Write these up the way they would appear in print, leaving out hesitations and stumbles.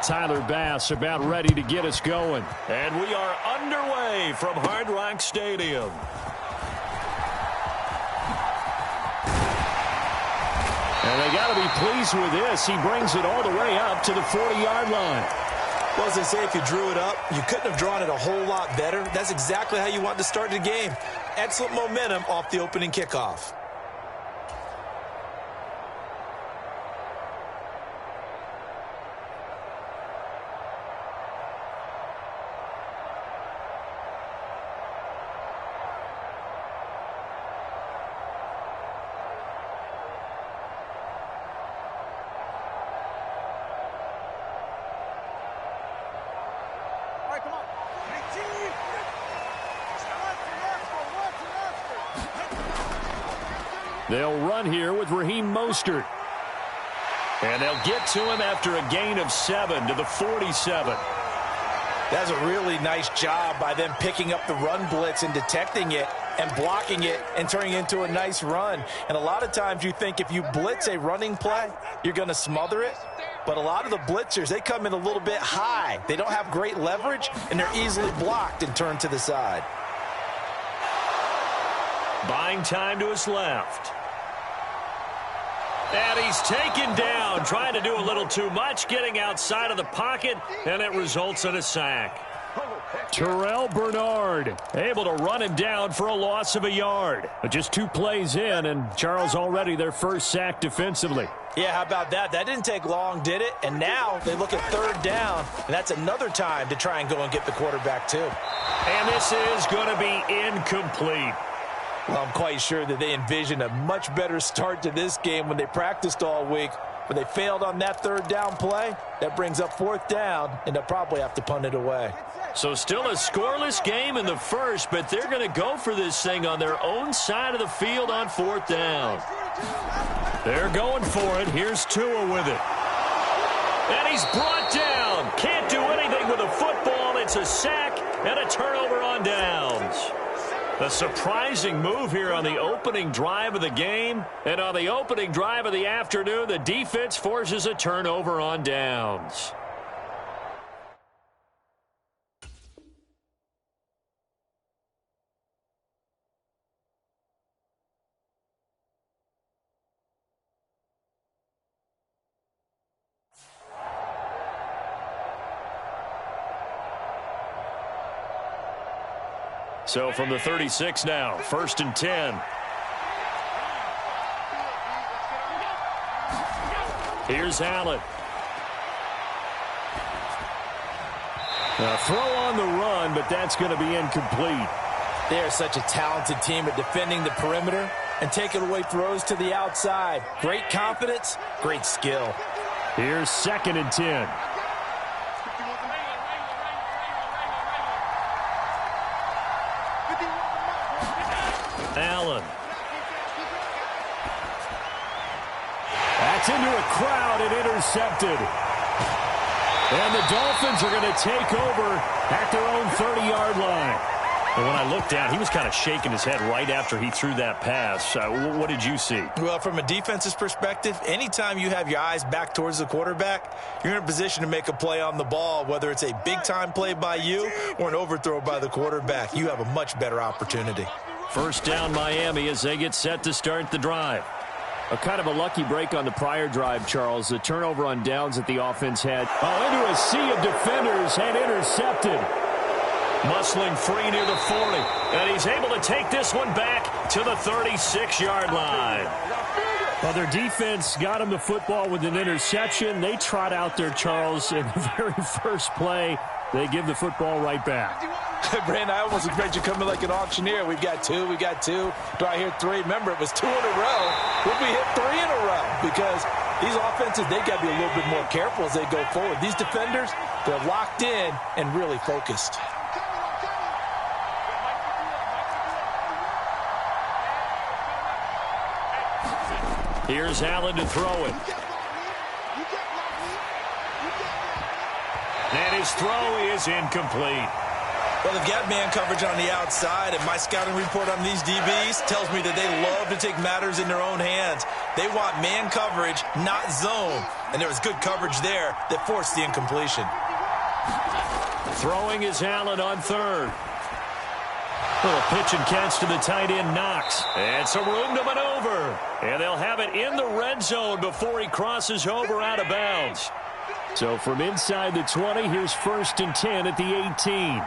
Tyler Bass about ready to get us going. And we are underway from Hard Rock Stadium. And they got to be pleased with this. He brings it all the way up to the 40-yard line. Well, as they say, if you drew it up, you couldn't have drawn it a whole lot better. That's exactly how you want to start the game. Excellent momentum off the opening kickoff. They'll run here with Raheem Mostert. And they'll get to him after a gain of 7 to the 47. That's a really nice job by them picking up the run blitz and detecting it and blocking it and turning it into a nice run. And a lot of times you think if you blitz a running play, you're going to smother it. But a lot of the blitzers, they come in a little bit high. They don't have great leverage, and they're easily blocked and turned to the side. Buying time to his left. And he's taken down, trying to do a little too much, getting outside of the pocket, and it results in a sack. Terrell Bernard able to run him down for a loss of a yard. But just 2 plays in, and Charles already their first sack defensively. Yeah, how about that? That didn't take long, did it? And now they look at 3rd down, and that's another time to try and go and get the quarterback too. And this is going to be incomplete. Well, I'm quite sure that they envisioned a much better start to this game when they practiced all week, but they failed on that 3rd down play. That brings up 4th down, and they'll probably have to punt it away. So still a scoreless game in the first, but they're going to go for this thing on their own side of the field on 4th down. They're going for it. Here's Tua with it. And he's brought down. Can't do anything with a football. It's a sack and a turnover on downs. A surprising move here on the opening drive of the game. And on the opening drive of the afternoon, the defense forces a turnover on downs. So from the 36 now, 1st and 10. Here's Allen. A throw on the run, but that's going to be incomplete. They are such a talented team at defending the perimeter and taking away throws to the outside. Great confidence, great skill. Here's 2nd and 10. Allen. That's into a crowd and intercepted. And the Dolphins are going to take over at their own 30-yard line. And when I looked down, he was kind of shaking his head right after he threw that pass. What did you see? Well, from a defense's perspective, anytime you have your eyes back towards the quarterback, you're in a position to make a play on the ball, whether it's a big-time play by you or an overthrow by the quarterback. You have a much better opportunity. 1st down Miami as they get set to start the drive. A kind of a lucky break on the prior drive, Charles. The turnover on downs that the offense had. Oh, into a sea of defenders and intercepted. Muscling free near the 40. And he's able to take this one back to the 36-yard line. Well, their defense got him the football with an interception. They trot out there, Charles, in the very first play. They give the football right back. Brandon, I almost expect you to come in like an auctioneer. We've got 2, we got 2. Do I hear 3? Remember, it was 2 in a row. Would we hit 3 in a row? Because these offenses, they got to be a little bit more careful as they go forward. These defenders, they're locked in and really focused. Here's Allen to throw it. And his throw is incomplete. Well, they've got man coverage on the outside, and my scouting report on these DBs tells me that they love to take matters in their own hands. They want man coverage, not zone. And there was good coverage there that forced the incompletion. Throwing is Allen on third. Little pitch and catch to the tight end, Knox. And some room to maneuver. And they'll have it in the red zone before he crosses over out of bounds. So from inside the 20, here's 1st and 10 at the 18.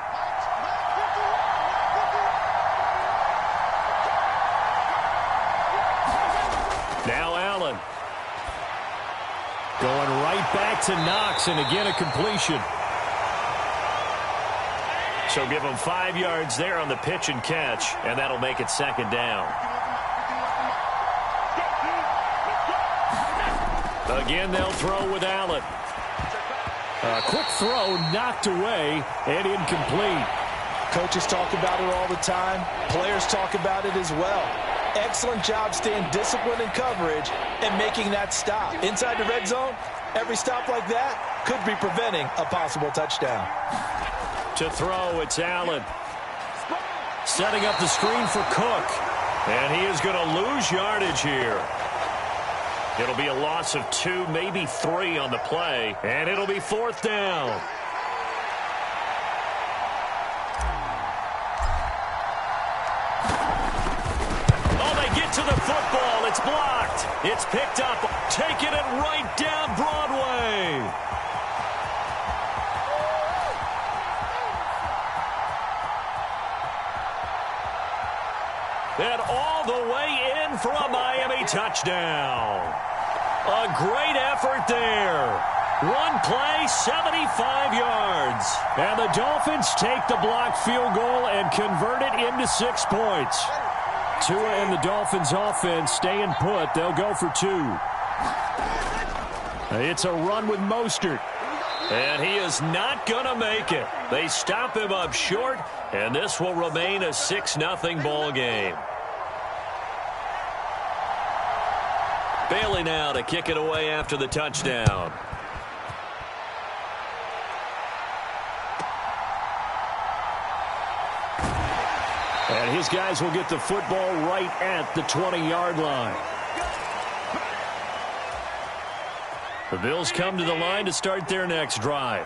Now Allen. Going right back to Knox, and again a completion. So give him 5 yards there on the pitch and catch, and that'll make it 2nd down. Again, they'll throw with Allen. A quick throw knocked away and incomplete. Coaches talk about it all the time. Players talk about it as well. Excellent job staying disciplined in coverage and making that stop. Inside the red zone, every stop like that could be preventing a possible touchdown. To throw, it's Allen. Setting up the screen for Cook. And he is going to lose yardage here. It'll be a loss of 2, maybe 3 on the play. And it'll be 4th down. Oh, they get to the football. It's blocked. It's picked up. Taking it right down Broadway. And all the way in for a Miami touchdown. A great effort there. One play, 75 yards. And the Dolphins take the blocked field goal and convert it into 6 points. Tua and the Dolphins offense staying put. They'll go for 2. It's a run with Mostert. And he is not going to make it. They stop him up short, and this will remain a 6-0 ball game. Bailey now to kick it away after the touchdown. And his guys will get the football right at the 20-yard line. The Bills come to the line to start their next drive.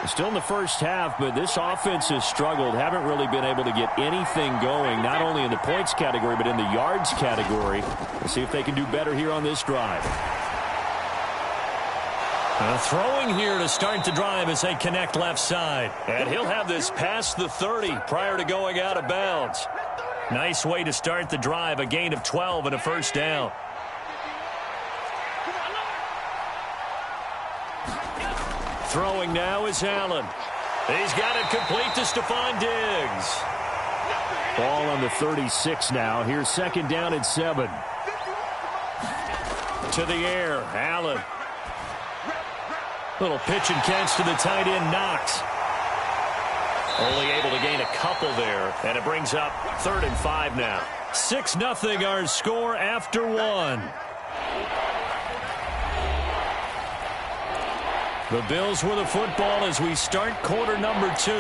Still in the first half, but this offense has struggled. Haven't really been able to get anything going, not only in the points category, but in the yards category. Let's see if they can do better here on this drive. Throwing here to start the drive as they connect left side. And he'll have this past the 30 prior to going out of bounds. Nice way to start the drive, a gain of 12 and a 1st down. Throwing now is Allen. He's got it complete to Stephon Diggs. Ball on the 36 now. Here's 2nd down and 7. To the air, Allen. Little pitch and catch to the tight end, Knox. Only able to gain a couple there, and it brings up 3rd and 5 now. 6-0 our score after 1. The Bills with the football as we start quarter number 2,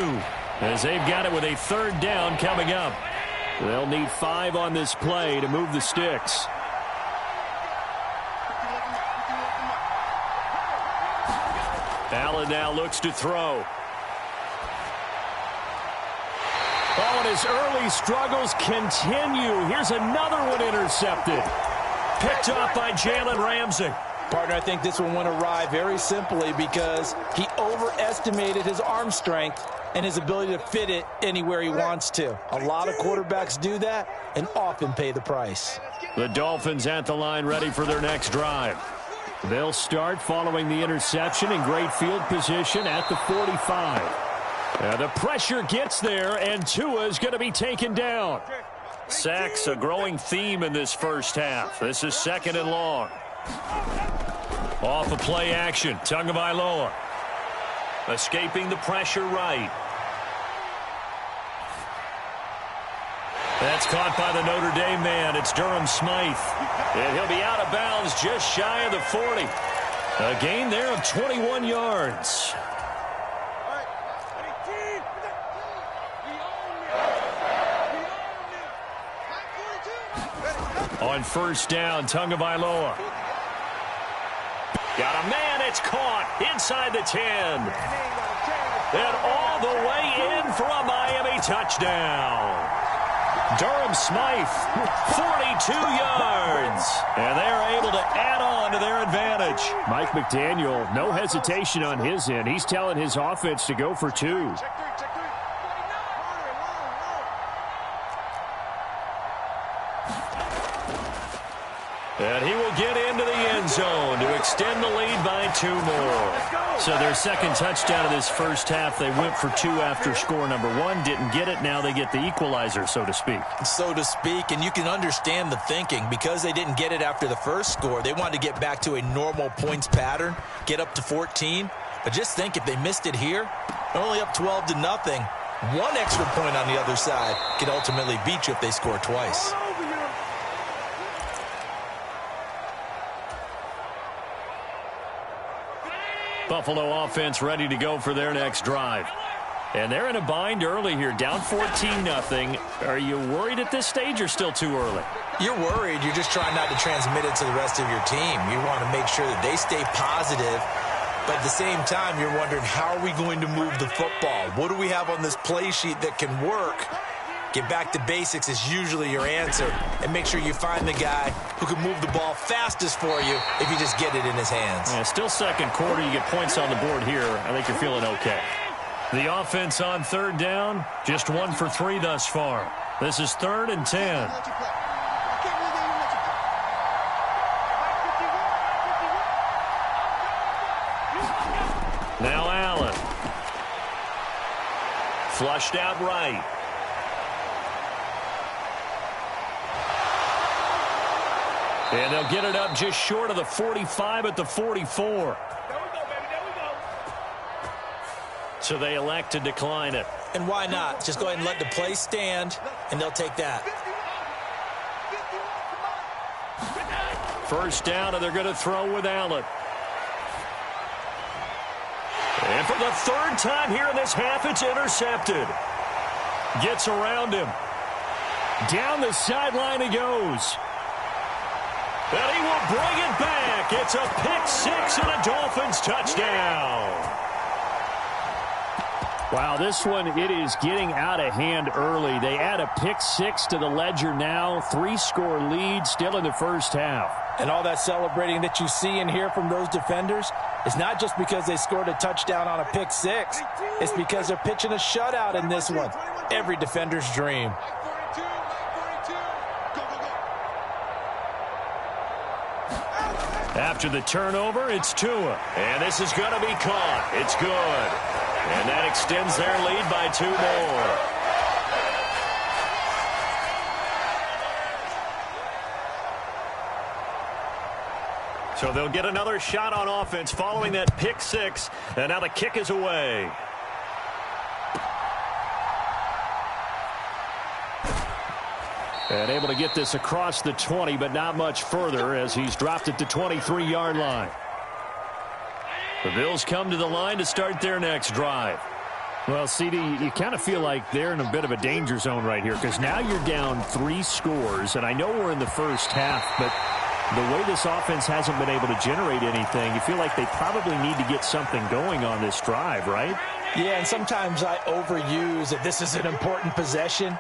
as they've got it with a 3rd down coming up. They'll need 5 on this play to move the sticks. Allen now looks to throw. Oh, and his early struggles continue. Here's another one intercepted. Picked off by Jalen Ramsey. Partner, I think this one went awry very simply because he overestimated his arm strength and his ability to fit it anywhere he wants to. A lot of quarterbacks do that and often pay the price. The Dolphins at the line ready for their next drive. They'll start following the interception in great field position at the 45. The pressure gets there, and Tua is going to be taken down. Sacks, a growing theme in this first half. This is 2nd and long. Off of play action, Tagovailoa. Escaping the pressure right. That's caught by the Notre Dame man. It's Durham Smythe. And he'll be out of bounds just shy of the 40. A gain there of 21 yards. On first down, Tagovailoa. Got a man, it's caught inside the 10. And all the way in for a Miami touchdown. Durham Smythe, 42 yards. And they're able to add on to their advantage. Mike McDaniel, no hesitation on his end. He's telling his offense to go for 2. And he will get into the end zone to extend the lead by 2 more. So their second touchdown of this first half, they went for 2 after score number 1. Didn't get it. Now they get the equalizer, so to speak. So to speak, and you can understand the thinking. Because they didn't get it after the first score, they wanted to get back to a normal points pattern, get up to 14. But just think, if they missed it here, they're only up 12-0. 1 extra point on the other side could ultimately beat you if they score twice. Buffalo offense ready to go for their next drive. And they're in a bind early here, down 14-0. Are you worried at this stage or still too early? You're worried. You're just trying not to transmit it to the rest of your team. You want to make sure that they stay positive. But at the same time, you're wondering, how are we going to move the football? What do we have on this play sheet that can work? Get back to basics is usually your answer. And make sure you find the guy who can move the ball fastest for you if you just get it in his hands. Yeah, still second quarter. You get points on the board here. I think you're feeling okay. The offense on third down, just 1 for 3 thus far. This is 3rd and 10. Now Allen. Flushed out right. And they'll get it up just short of the 45 at the 44. So they elect to decline it. And why not? Just go ahead and let the play stand, and they'll take that. First down, and they're going to throw with Allen. And for the 3rd time here in this half, it's intercepted. Gets around him. Down the sideline he goes. And he will bring it back. It's a pick-6 and a Dolphins touchdown. Wow, this one, it is getting out of hand early. They add a pick-6 to the ledger now. 3-score lead still in the first half. And all that celebrating that you see and hear from those defenders is not just because they scored a touchdown on a pick-6. It's because they're pitching a shutout in this one. Every defender's dream. After the turnover, it's Tua. And this is going to be caught. It's good. And that extends their lead by 2 more. So they'll get another shot on offense following that pick-6. And now the kick is away. And able to get this across the 20, but not much further as he's dropped it to 23-yard line. The Bills come to the line to start their next drive. Well, CD, you kind of feel like they're in a bit of a danger zone right here because now you're down 3 scores, and I know we're in the first half, but the way this offense hasn't been able to generate anything, you feel like they probably need to get something going on this drive, right? Yeah, and sometimes I overuse that this is an important possession.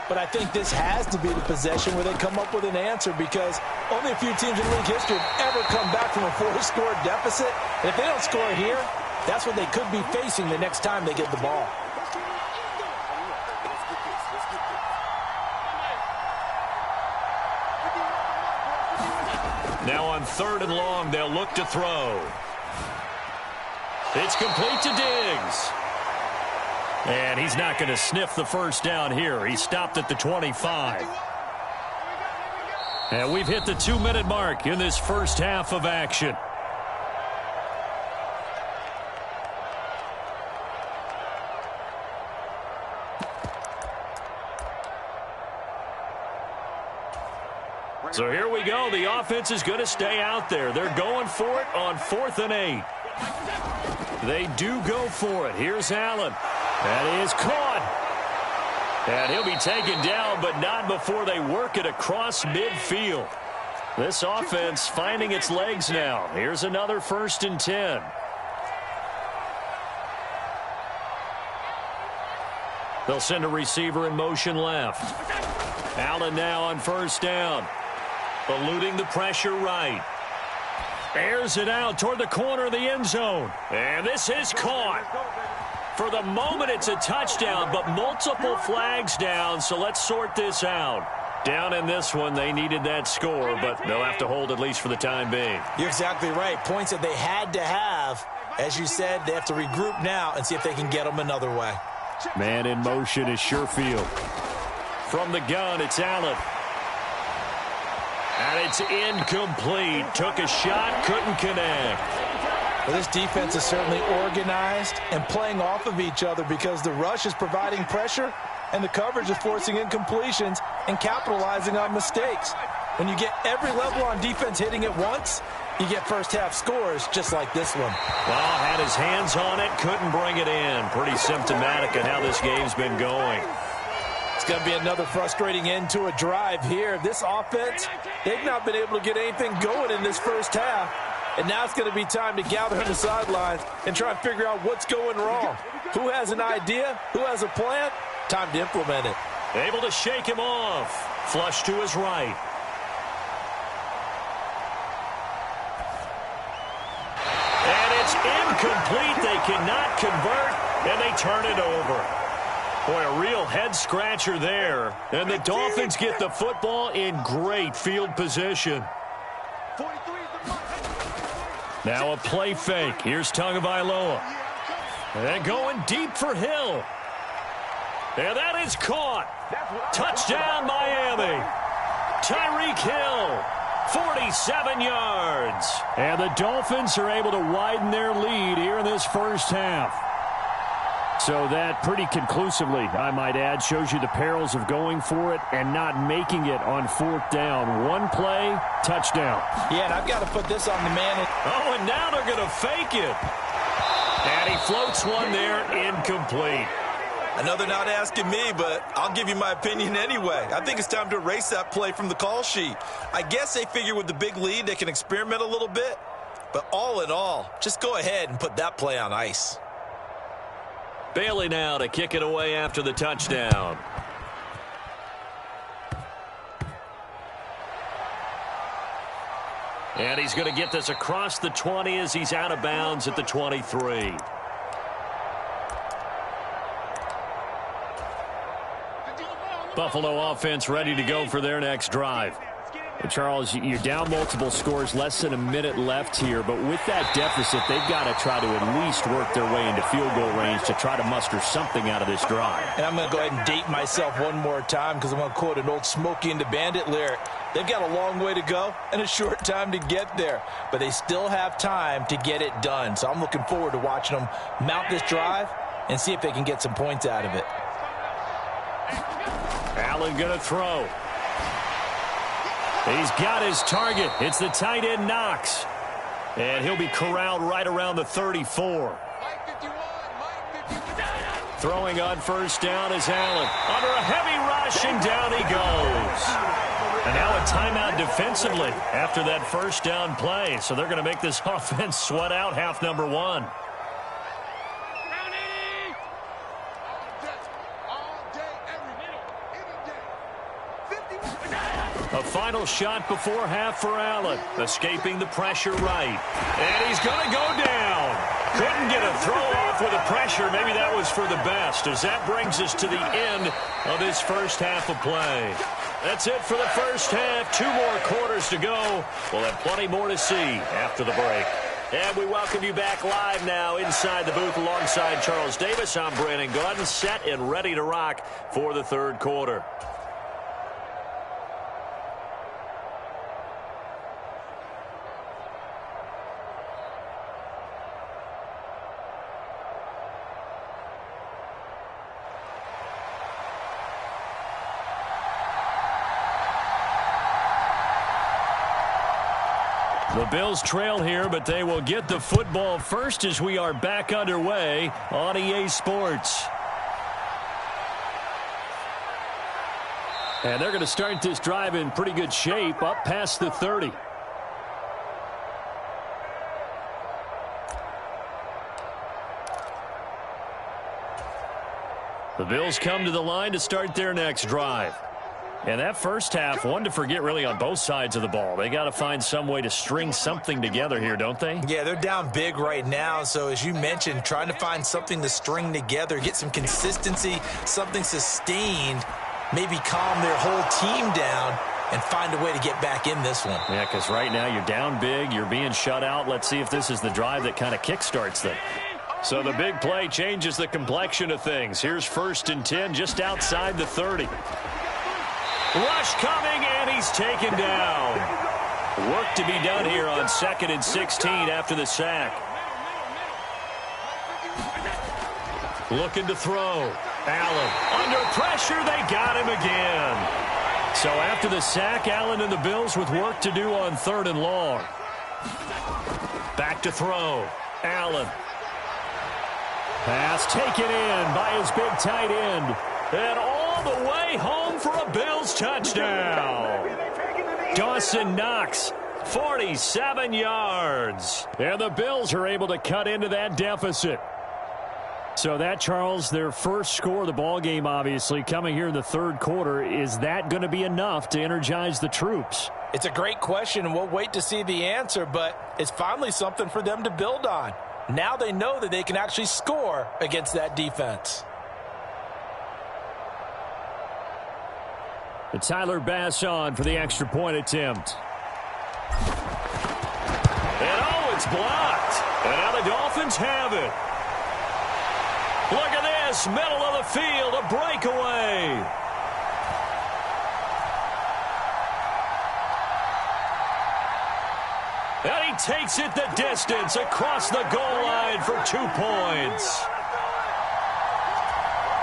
But I think this has to be the possession where they come up with an answer because only a few teams in league history have ever come back from a 4-score deficit. And if they don't score here, that's what they could be facing the next time they get the ball. Now on 3rd and long, they'll look to throw. It's complete to Diggs. And he's not going to sniff the first down here. He stopped at the 25. And we've hit the 2-minute mark in this first half of action. So here we go. The offense is going to stay out there. They're going for it on 4th and 8. They do go for it. Here's Allen. That is caught. And he'll be taken down, but not before they work it across midfield. This offense finding its legs now. Here's another 1st and 10. They'll send a receiver in motion left. Allen now on 1st down. Eluding the pressure right. Airs it out toward the corner of the end zone. And this is caught. For the moment, it's a touchdown, but multiple flags down, so let's sort this out. Down in this one, they needed that score, but they'll have to hold at least for the time being. You're exactly right. Points that they had to have. As you said, they have to regroup now and see if they can get them another way. Man in motion is Sherfield. From the gun, it's Allen. And it's incomplete. Took a shot, couldn't connect. Well, this defense is certainly organized and playing off of each other because the rush is providing pressure and the coverage is forcing incompletions and capitalizing on mistakes. When you get every level on defense hitting at once, you get first-half scores just like this one. Well, had his hands on it, couldn't bring it in. Pretty symptomatic of how this game's been going. It's going to be another frustrating end to a drive here. This offense, they've not been able to get anything going in this first half. And now it's going to be time to gather on the sidelines and try and figure out what's going wrong. Who has an idea? Who has a plan? Time to implement it. Able to shake him off. Flush to his right. And it's incomplete. They cannot convert, and they turn it over. Boy, a real head-scratcher there. And the Dolphins get the football in great field position. Now a play fake. Here's Tagovailoa. And going deep for Hill. And that is caught. Touchdown, Miami. Tyreek Hill, 47 yards. And the Dolphins are able to widen their lead here in this first half. So that pretty conclusively, I might add, shows you the perils of going for it and not making it on 4th down. One play, touchdown. Yeah, and I've got to put this on the man. Oh, and now they're going to fake it. And he floats one there, incomplete. I know they're not asking me, but I'll give you my opinion anyway. I think it's time to erase that play from the call sheet. I guess they figure with the big lead they can experiment a little bit. But all in all, just go ahead and put that play on ice. Bailey now to kick it away after the touchdown. And he's going to get this across the 20 as he's out of bounds at the 23. Buffalo offense ready to go for their next drive. Charles, you're down multiple scores, less than a minute left here, but with that deficit, they've got to try to at least work their way into field goal range to try to muster something out of this drive. And I'm going to go ahead and date myself one more time because I'm going to quote an old Smokey and the Bandit lyric. They've got a long way to go and a short time to get there, but they still have time to get it done. So I'm looking forward to watching them mount this drive and see if they can get some points out of it. Allen going to throw. He's got his target. It's the tight end Knox. And he'll be corralled right around the 34. Throwing on 1st down is Allen. Under a heavy rush, and down he goes. And now a timeout defensively after that 1st down play. So they're going to make this offense sweat out half number 1. A final shot before half for Allen. Escaping the pressure right. And he's going to go down. Couldn't get a throw off with the pressure. Maybe that was for the best, as that brings us to the end of this first half of play. That's it for the first half. 2 more quarters to go. We'll have plenty more to see after the break. And we welcome you back live now inside the booth alongside Charles Davis. I'm Brandon Gaudin, set and ready to rock for the 3rd quarter. The Bills trail here, but they will get the football first as we are back underway on EA Sports. And they're going to start this drive in pretty good shape, up past the 30. The Bills come to the line to start their next drive. And that first half, one to forget really on both sides of the ball. They got to find some way to string something together here, don't they? Yeah, they're down big right now. So as you mentioned, trying to find something to string together, get some consistency, something sustained, maybe calm their whole team down and find a way to get back in this one. Yeah, because right now you're down big, you're being shut out. Let's see if this is the drive that kind of kickstarts them. So the big play changes the complexion of things. Here's 1st and 10 just outside the 30. Rush coming, and he's taken down. Work to be done here on 2nd and 16 after the sack. Looking to throw. Allen under pressure. They got him again. So after the sack, Allen and the Bills with work to do on 3rd and long. Back to throw. Allen. Pass taken in by his big tight end. And all the way home for a Bills touchdown. Dawson Knox, 47 yards. And the Bills are able to cut into that deficit. So that, Charles, their first score of the ball game, obviously, coming here in the 3rd quarter. Is that going to be enough to energize the troops? It's a great question, and we'll wait to see the answer, but it's finally something for them to build on. Now they know that they can actually score against that defense. And Tyler Bass on for the extra point attempt. And oh, it's blocked. And now the Dolphins have it. Look at this, middle of the field, a breakaway. And he takes it the distance across the goal line for 2 points.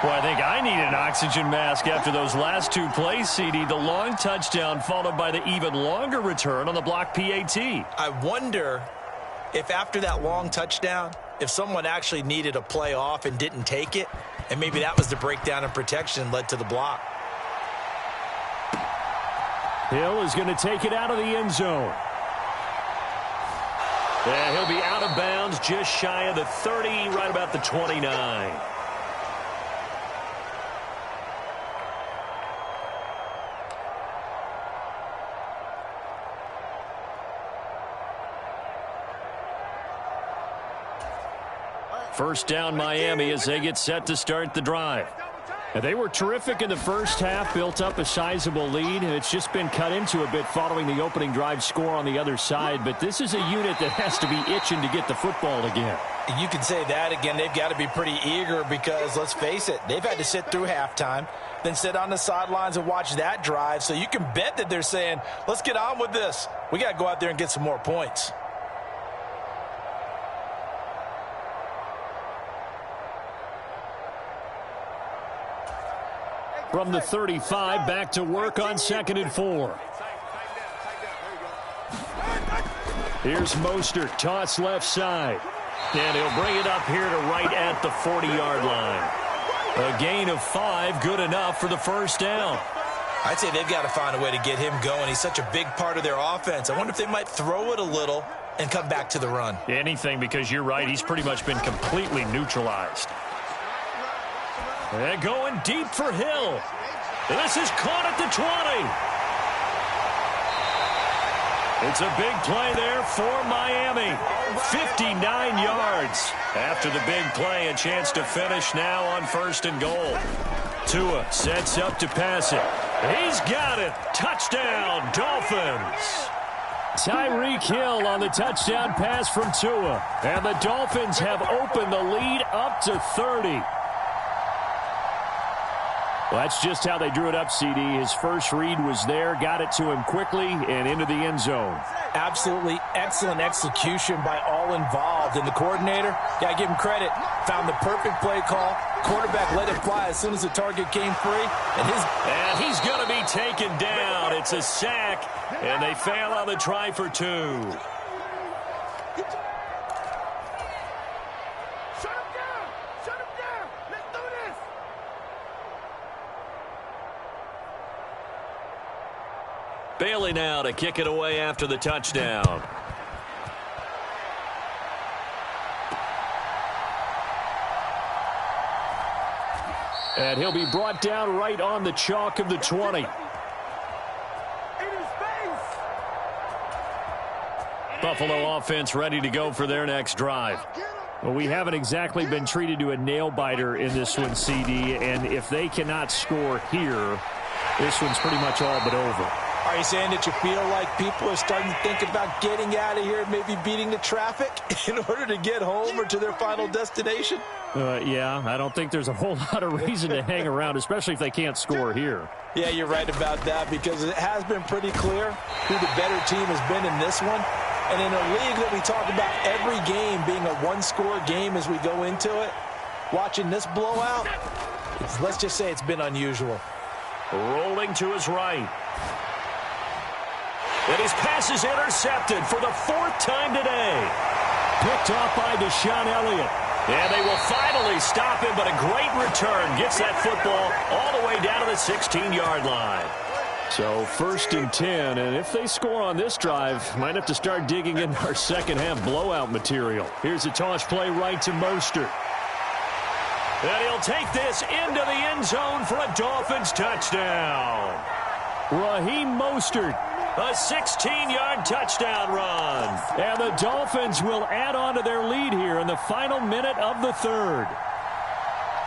Well, I think I need an oxygen mask after those last 2 plays, CD. The long touchdown followed by the even longer return on the block PAT. I wonder if after that long touchdown, if someone actually needed a play off and didn't take it, and maybe that was the breakdown in protection and led to the block. Hill is going to take it out of the end zone. And he'll be out of bounds just shy of the 30, right about the 29. First down, Miami, as they get set to start the drive. And they were terrific in the first half, built up a sizable lead, and it's just been cut into a bit following the opening drive score on the other side. But this is a unit that has to be itching to get the football again. You can say that again. They've got to be pretty eager because, let's face it, they've had to sit through halftime, then sit on the sidelines and watch that drive. So you can bet that they're saying, let's get on with this. We got to go out there and get some more points. From the 35, back to work on 2nd and 4. Here's Mostert, toss left side. And he'll bring it up here to right at the 40-yard line. A gain of 5, good enough for the first down. I'd say they've got to find a way to get him going. He's such a big part of their offense. I wonder if they might throw it a little and come back to the run. Anything, because you're right, he's pretty much been completely neutralized. And going deep for Hill. This is caught at the 20. It's a big play there for Miami. 59 yards. After the big play, a chance to finish now on 1st and goal. Tua sets up to pass it. He's got it. Touchdown, Dolphins. Tyreek Hill on the touchdown pass from Tua. And the Dolphins have opened the lead up to 30. Well, that's just how they drew it up, CD. His first read was there, got it to him quickly, and into the end zone. Absolutely excellent execution by all involved. And the coordinator, got to give him credit, found the perfect play call. Quarterback let it fly as soon as the target came free. And he's going to be taken down. It's a sack, and they fail on the try for 2. Bailey now to kick it away after the touchdown. And he'll be brought down right on the chalk of the 20. Buffalo offense ready to go for their next drive. Well, we haven't exactly been treated to a nail-biter in this one, CD, and if they cannot score here, this one's pretty much all but over. Are you saying that you feel like people are starting to think about getting out of here, maybe beating the traffic in order to get home or to their final destination? Yeah, I don't think there's a whole lot of reason to hang around, especially if they can't score here. Yeah, you're right about that, because it has been pretty clear who the better team has been in this one. And in a league that we talk about every game being a one-score game as we go into it, watching this blowout, let's just say it's been unusual. Rolling to his right. And his pass is intercepted for the 4th time today. Picked off by Deshaun Elliott. And they will finally stop him, but a great return gets that football all the way down to the 16-yard line. So 1st and 10, and if they score on this drive, might have to start digging in our second-half blowout material. Here's a toss play right to Mostert. And he'll take this into the end zone for a Dolphins touchdown. Raheem Mostert. A 16-yard touchdown run. And the Dolphins will add on to their lead here in the final minute of the 3rd.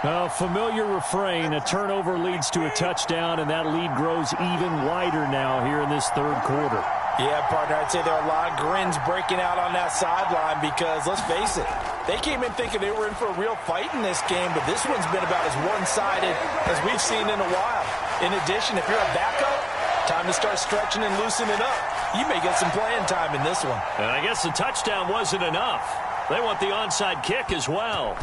A familiar refrain, a turnover leads to a touchdown, and that lead grows even wider now here in this 3rd quarter. Yeah, partner, I'd say there are a lot of grins breaking out on that sideline because, let's face it, they came in thinking they were in for a real fight in this game, but this one's been about as one-sided as we've seen in a while. In addition, if you're a backup, time to start stretching and loosening up. You may get some playing time in this one. And I guess the touchdown wasn't enough. They want the onside kick as well.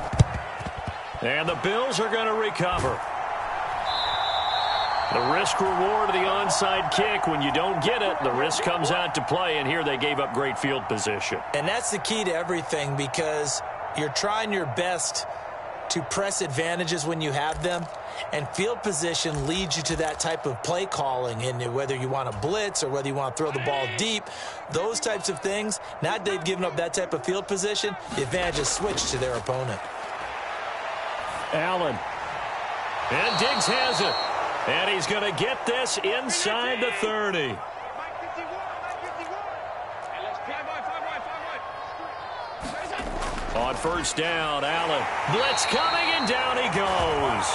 And the Bills are going to recover. The risk-reward of the onside kick, when you don't get it, the risk comes out to play, and here they gave up great field position. And that's the key to everything, because you're trying your best to press advantages when you have them, and field position leads you to that type of play calling, and whether you want to blitz or whether you want to throw the ball deep, those types of things. Now that they've given up that type of field position, the advantage is switched to their opponent. Allen. And Diggs has it. And he's going to get this inside the 30. On 1st down, Allen. Blitz coming, and down he goes.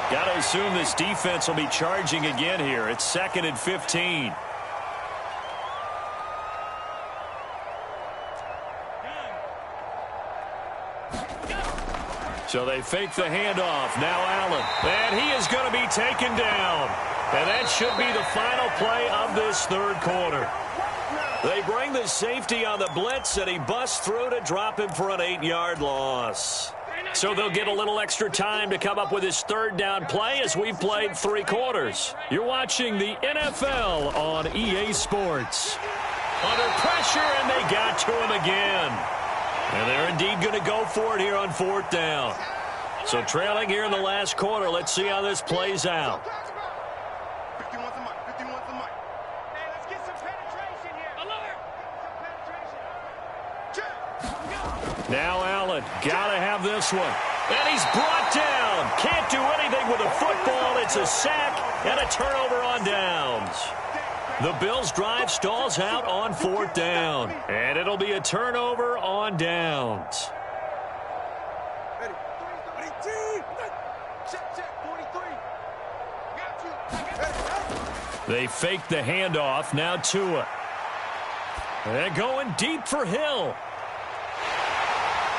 Got to assume this defense will be charging again here. It's 2nd and 15. So they fake the handoff. Now Allen. And he is going to be taken down. And that should be the final play of this 3rd quarter. They bring the safety on the blitz, and he busts through to drop him for an 8-yard loss. So they'll get a little extra time to come up with his 3rd down play as we've played 3 quarters. You're watching the NFL on EA Sports. Under pressure, and they got to him again. And they're indeed going to go for it here on 4th down. So trailing here in the last quarter, let's see how this plays out. Now Allen, got to have this one. And he's brought down. Can't do anything with a football. It's a sack and a turnover on downs. The Bills' drive stalls out on 4th down. And it'll be a turnover on downs. They fake the handoff. Now Tua. They're going deep for Hill.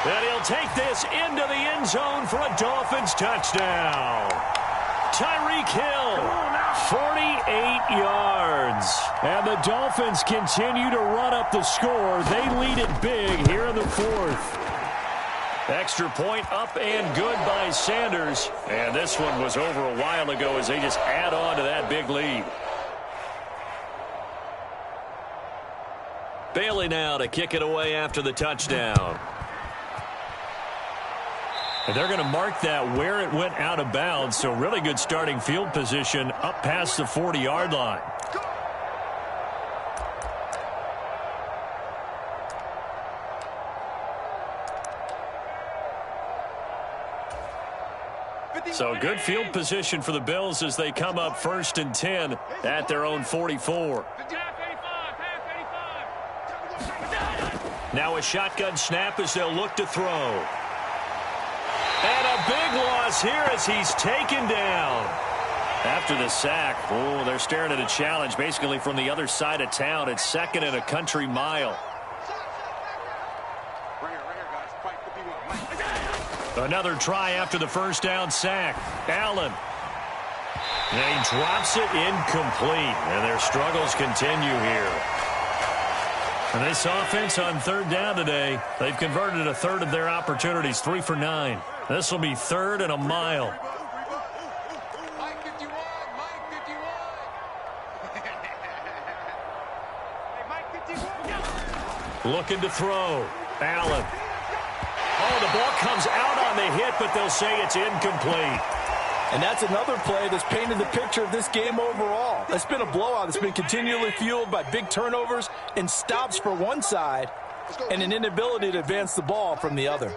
And he'll take this into the end zone for a Dolphins touchdown. Tyreek Hill, 48 yards. And the Dolphins continue to run up the score. They lead it big here in the 4th. Extra point up and good by Sanders. And this one was over a while ago as they just add on to that big lead. Bailey now to kick it away after the touchdown. And they're going to mark that where it went out of bounds. So really good starting field position up past the 40-yard line. So good field position for the Bills as they come up 1st and 10 at their own 44. Now a shotgun snap as they'll look to throw. And a big loss here as he's taken down. After the sack, oh, they're staring at a challenge basically from the other side of town. It's 2nd and a country mile. Another try after the first down sack. Allen. And he drops it incomplete. And their struggles continue here. And this offense on 3rd down today, they've converted a third of their opportunities, 3 for 9. This will be 3rd and a mile. Looking to throw. Allen. Oh, the ball comes out on the hit, but they'll say it's incomplete. And that's another play that's painted the picture of this game overall. It's been a blowout that's been continually fueled by big turnovers and stops for one side and an inability to advance the ball from the other.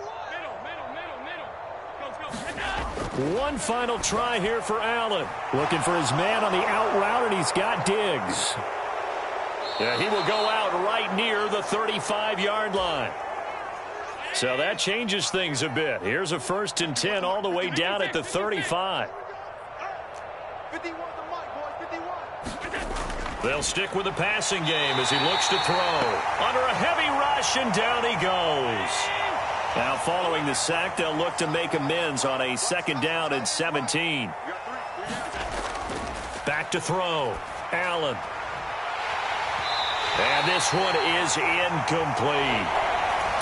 One final try here for Allen. Looking for his man on the out route, and he's got Diggs. Yeah, he will go out right near the 35-yard line. So that changes things a bit. Here's a 1st and 10 all the way down at the 35. They'll stick with the passing game as he looks to throw. Under a heavy rush, and down he goes. Now following the sack, they'll look to make amends on a 2nd down and 17. Back to throw. Allen. And this one is incomplete.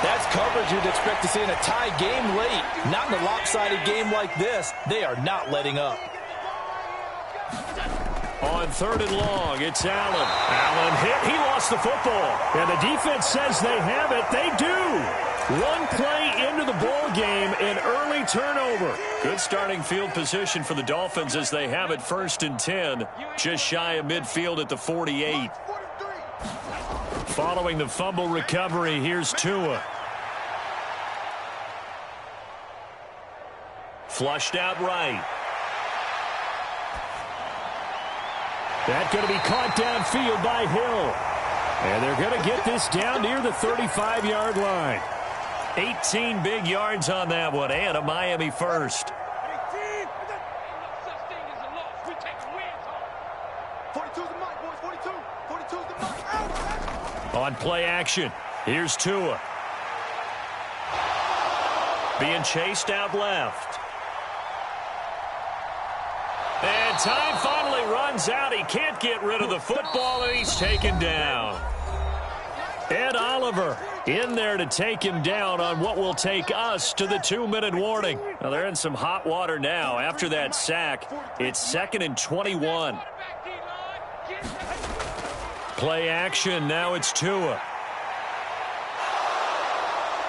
That's coverage you'd expect to see in a tie game late. Not in a lopsided game like this. They are not letting up. On 3rd and long, it's Allen. Allen hit. He lost the football. And the defense says they have it. They do. One play into the ball game, an early turnover. Good starting field position for the Dolphins as they have it 1st and 10, just shy of midfield at the 48. Following the fumble recovery, here's Tua. Flushed out right. That's going to be caught downfield by Hill. And they're going to get this down near the 35-yard line. 18 big yards on that one, and a Miami first. On play action, here's Tua. Being chased out left. And time finally runs out. He can't get rid of the football, and he's taken down. Ed Oliver in there to take him down on what will take us to the 2-minute warning. Now they're in some hot water now. After that sack, it's 2nd and 21. Play action, now it's Tua.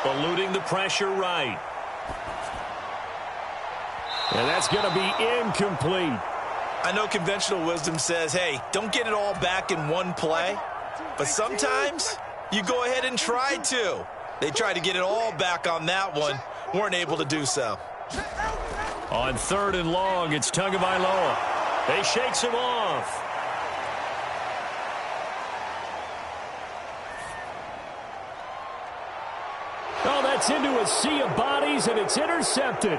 Eluding the pressure right. And that's going to be incomplete. I know conventional wisdom says, hey, don't get it all back in one play. But sometimes you go ahead and try to. They tried to get it all back on that one. Weren't able to do so. On 3rd and long, it's Tagovailoa. He shakes him off. Oh, that's into a sea of bodies, and it's intercepted.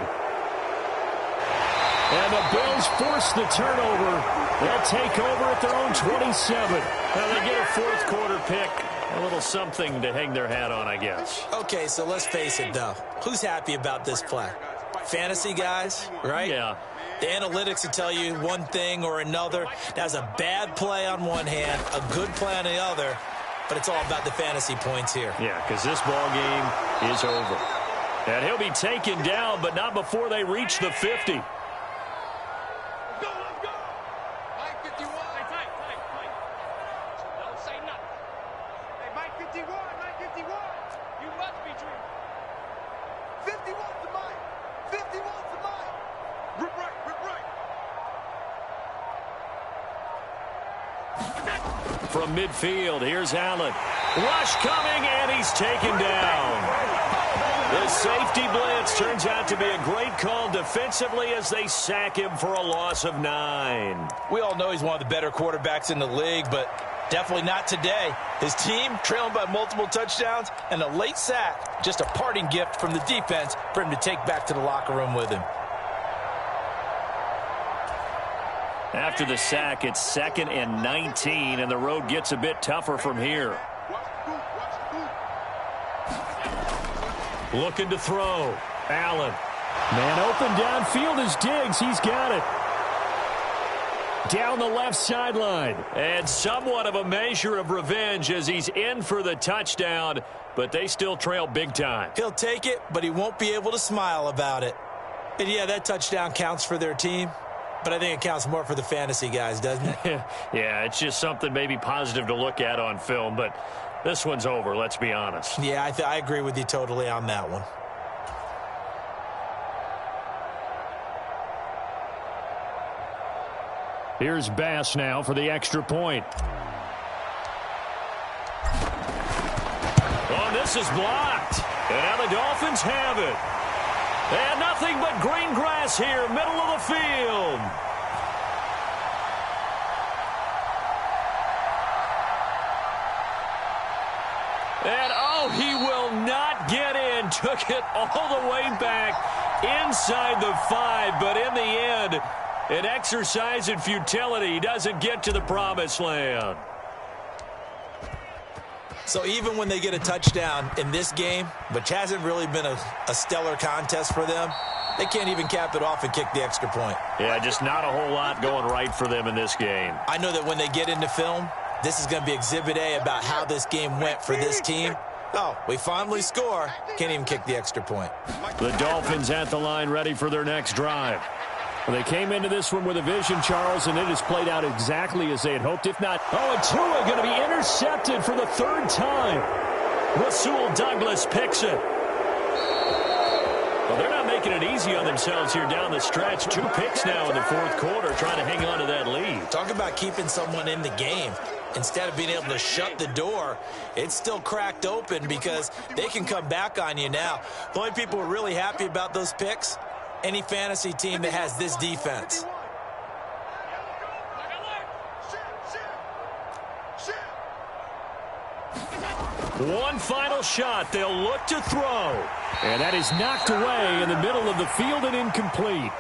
And the Bills force the turnover. They'll take over at their own 27. Well, they get a 4th quarter pick. A little something to hang their hat on, I guess. Okay, so let's face it, though. Who's happy about this play? Fantasy guys, right? Yeah. The analytics will tell you one thing or another. That's a bad play on one hand, a good play on the other. But it's all about the fantasy points here. Yeah, because this ball game is over. And he'll be taken down, but not before they reach the 50. From midfield, here's Allen. Rush coming, and he's taken down. The safety blitz turns out to be a great call defensively as they sack him for a loss of 9. We all know he's one of the better quarterbacks in the league, but definitely not today. His team trailing by multiple touchdowns and a late sack, just a parting gift from the defense for him to take back to the locker room with him. After the sack, it's 2nd and 19, and the road gets a bit tougher from here. Looking to throw. Allen. Man open downfield is Diggs. He's got it. Down the left sideline. And somewhat of a measure of revenge as he's in for the touchdown, but they still trail big time. He'll take it, but he won't be able to smile about it. And yeah, that touchdown counts for their team, but I think it counts more for the fantasy guys, doesn't it? Yeah, it's just something maybe positive to look at on film, but this one's over, let's be honest. Yeah, I agree with you totally on that one. Here's Bass now for the extra point. Oh, this is blocked. And now the Dolphins have it. And nothing but green grass here, middle of the field. And, oh, he will not get in. Took it all the way back inside the 5. But in the end, an exercise in futility. He doesn't get to the promised land. So even when they get a touchdown in this game, which hasn't really been a stellar contest for them, they can't even cap it off and kick the extra point. Yeah, just not a whole lot going right for them in this game. I know that when they get into film, this is going to be Exhibit A about how this game went for this team. Oh, we finally score. Can't even kick the extra point. The Dolphins at the line ready for their next drive. Well, they came into this one with a vision, Charles, and it has played out exactly as they had hoped. If not, and Tua going to be intercepted for the 3rd time. Rasul Douglas picks it. Well, they're not making it easy on themselves here down the stretch. 2 picks now in the 4th quarter, trying to hang on to that lead. Talk about keeping someone in the game. Instead of being able to shut the door, it's still cracked open because they can come back on you now. The only people who are really happy about those picks, any fantasy team that has this defense. One final shot. They'll look to throw. And that is knocked away in the middle of the field and incomplete.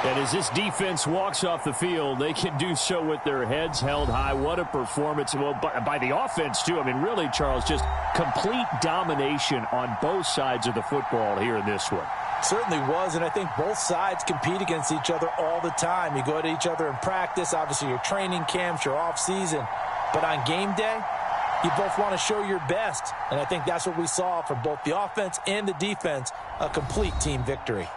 And as this defense walks off the field, they can do so with their heads held high. What a performance. Well, by the offense, too. I mean, really, Charles, just complete domination on both sides of the football here in this one. Certainly was, and I think both sides compete against each other all the time. You go at each other in practice, obviously your training camps, your off-season. But on game day, you both want to show your best. And I think that's what we saw from both the offense and the defense, a complete team victory.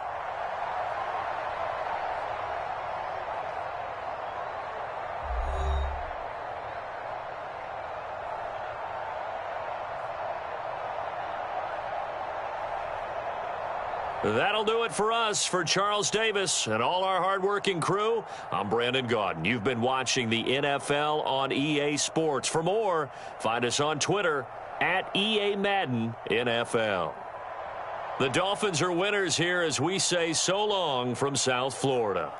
That'll do it for us. For Charles Davis and all our hardworking crew, I'm Brandon Gaudin. You've been watching the NFL on EA Sports. For more, find us on Twitter at EA Madden NFL. The Dolphins are winners here as we say so long from South Florida.